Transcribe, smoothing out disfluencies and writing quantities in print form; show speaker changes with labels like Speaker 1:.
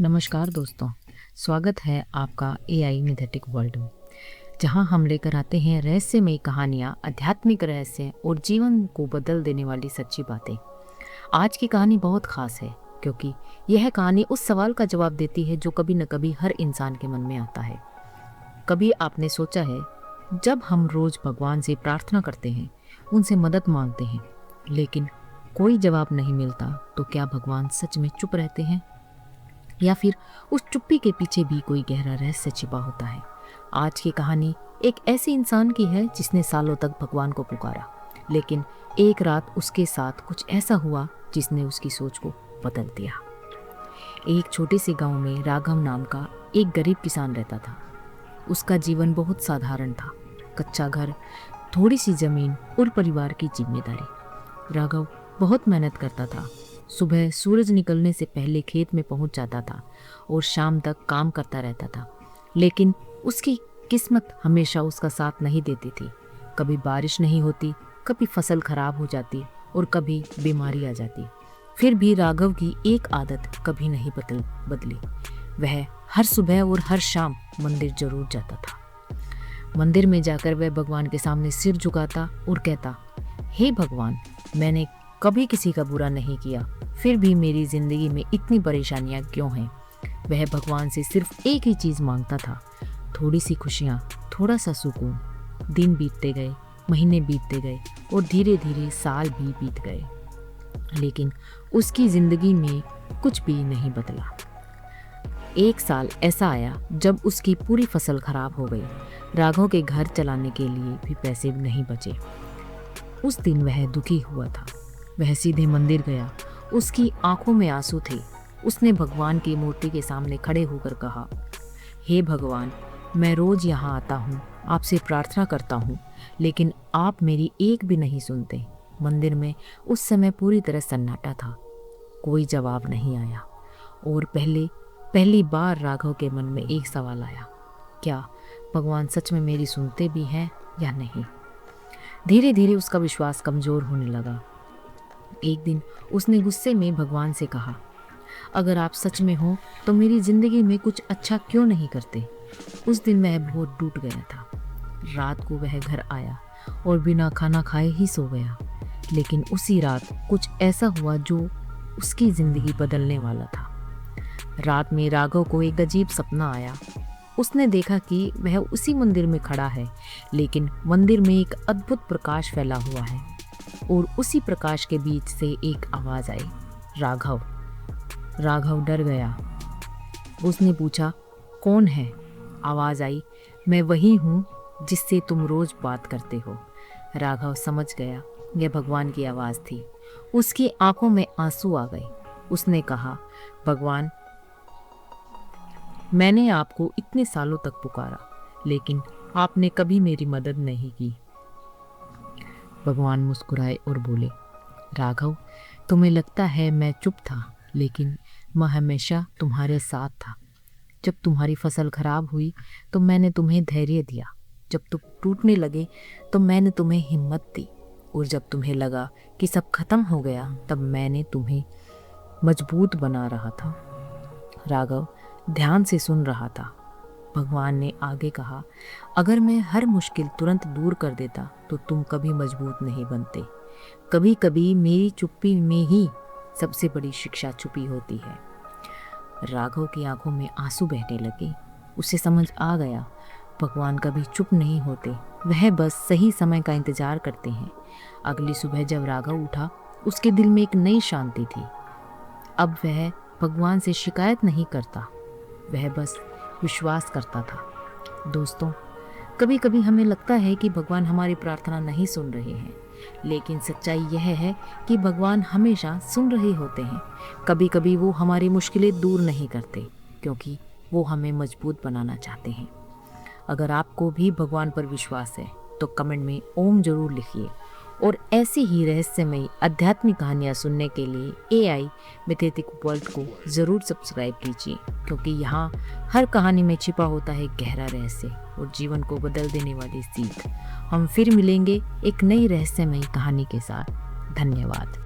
Speaker 1: नमस्कार दोस्तों, स्वागत है आपका एआई मिथेटिक वर्ल्ड में, जहां हम लेकर आते हैं रहस्यमयी कहानियां, आध्यात्मिक रहस्य और जीवन को बदल देने वाली सच्ची बातें। आज की कहानी बहुत खास है क्योंकि यह कहानी उस सवाल का जवाब देती है जो कभी न कभी हर इंसान के मन में आता है। कभी आपने सोचा है, जब हम रोज भगवान से प्रार्थना करते हैं, उनसे मदद मांगते हैं, लेकिन कोई जवाब नहीं मिलता, तो क्या भगवान सच में चुप रहते हैं या फिर उस चुप्पी के पीछे भी कोई गहरा रहस्य छिपा होता है? आज की कहानी एक ऐसे इंसान की है जिसने सालों तक भगवान को पुकारा, लेकिन एक रात उसके साथ कुछ ऐसा हुआ जिसने उसकी सोच को बदल दिया। एक छोटे से गांव में राघव नाम का एक गरीब किसान रहता था। उसका जीवन बहुत साधारण था, कच्चा घर, थोड़ी सी जमीन और परिवार की जिम्मेदारी। राघव बहुत मेहनत करता था। सुबह सूरज निकलने से पहले खेत में पहुंच जाता था और शाम तक काम करता रहता था, लेकिन उसकी किस्मत हमेशा उसका साथ नहीं देती थी। कभी बारिश नहीं होती, कभी फसल खराब हो जाती और कभी बीमारी आ जाती। फिर भी राघव की एक आदत कभी नहीं बदली। वह हर सुबह और हर शाम मंदिर जरूर जाता था। मंदिर में जाकर वह भगवान के सामने सिर झुकाता और कहता, हे भगवान, मैंने कभी किसी का बुरा नहीं किया, फिर भी मेरी जिंदगी में इतनी परेशानियां क्यों हैं? वह भगवान से सिर्फ एक ही चीज मांगता था, थोड़ी सी खुशियां, थोड़ा सा सुकून। दिन बीतते गए, महीने बीतते गए और धीरे धीरे साल भी बीत गए, लेकिन उसकी जिंदगी में कुछ भी नहीं बदला। एक साल ऐसा आया जब उसकी पूरी फसल खराब हो गई। राघव के घर चलाने के लिए भी पैसे नहीं बचे। उस दिन वह दुखी हुआ था। वह सीधे मंदिर गया। उसकी आंखों में आंसू थे। उसने भगवान की मूर्ति के सामने खड़े होकर कहा, हे भगवान, मैं रोज यहाँ आता हूँ, आपसे प्रार्थना करता हूँ, लेकिन आप मेरी एक भी नहीं सुनते। मंदिर में उस समय पूरी तरह सन्नाटा था। कोई जवाब नहीं आया और पहली बार राघव के मन में एक सवाल आया, क्या भगवान सच में मेरी सुनते भी हैं या नहीं? धीरे धीरे उसका विश्वास कमजोर होने लगा। एक दिन उसने गुस्से में भगवान से कहा, अगर आप सच में हो तो मेरी जिंदगी में कुछ अच्छा क्यों नहीं करते? उस दिन वह बहुत टूट गया था। रात को वह घर आया और बिना खाना खाए ही सो गया। लेकिन उसी रात कुछ ऐसा हुआ जो उसकी जिंदगी बदलने वाला था। रात में राघव को एक अजीब सपना आया। उसने देखा कि वह उसी मंदिर में खड़ा है, लेकिन मंदिर में एक अद्भुत प्रकाश फैला हुआ है और उसी प्रकाश के बीच से एक आवाज आई, राघव। राघव डर गया। उसने पूछा, कौन है? आवाज आई, मैं वही हूँ जिससे तुम रोज बात करते हो। राघव समझ गया, यह भगवान की आवाज थी। उसकी आंखों में आंसू आ गए। उसने कहा, भगवान, मैंने आपको इतने सालों तक पुकारा, लेकिन आपने कभी मेरी मदद नहीं की। भगवान मुस्कुराए और बोले, राघव, तुम्हें लगता है मैं चुप था, लेकिन मैं हमेशा तुम्हारे साथ था। जब तुम्हारी फसल खराब हुई तो मैंने तुम्हें धैर्य दिया। जब तुम टूटने लगे तो मैंने तुम्हें हिम्मत दी, और जब तुम्हें लगा कि सब खत्म हो गया तब मैंने तुम्हें मजबूत बना रहा था। राघव ध्यान से सुन रहा था। भगवान ने आगे कहा, अगर मैं हर मुश्किल तुरंत दूर कर देता तो तुम कभी मजबूत नहीं बनते। कभी कभी मेरी चुप्पी में ही सबसे बड़ी शिक्षा छुपी होती है। राघव की आंखों में आंसू बहने लगे। उसे समझ आ गया, भगवान कभी चुप नहीं होते, वह बस सही समय का इंतजार करते हैं। अगली सुबह जब राघव उठा, उसके दिल में एक नई शांति थी। अब वह भगवान से शिकायत नहीं करता, वह बस विश्वास करता था। दोस्तों, कभी कभी हमें लगता है कि भगवान हमारी प्रार्थना नहीं सुन रहे हैं, लेकिन सच्चाई यह है कि भगवान हमेशा सुन रहे होते हैं। कभी कभी वो हमारी मुश्किलें दूर नहीं करते, क्योंकि वो हमें मजबूत बनाना चाहते हैं। अगर आपको भी भगवान पर विश्वास है तो कमेंट में ओम जरूर लिखिए, और ऐसी ही रहस्यमयी आध्यात्मिक कहानियाँ सुनने के लिए एआई मिथेटिक वर्ल्ड को ज़रूर सब्सक्राइब कीजिए, क्योंकि यहाँ हर कहानी में छिपा होता है गहरा रहस्य और जीवन को बदल देने वाली सीख। हम फिर मिलेंगे एक नई रहस्यमयी कहानी के साथ। धन्यवाद।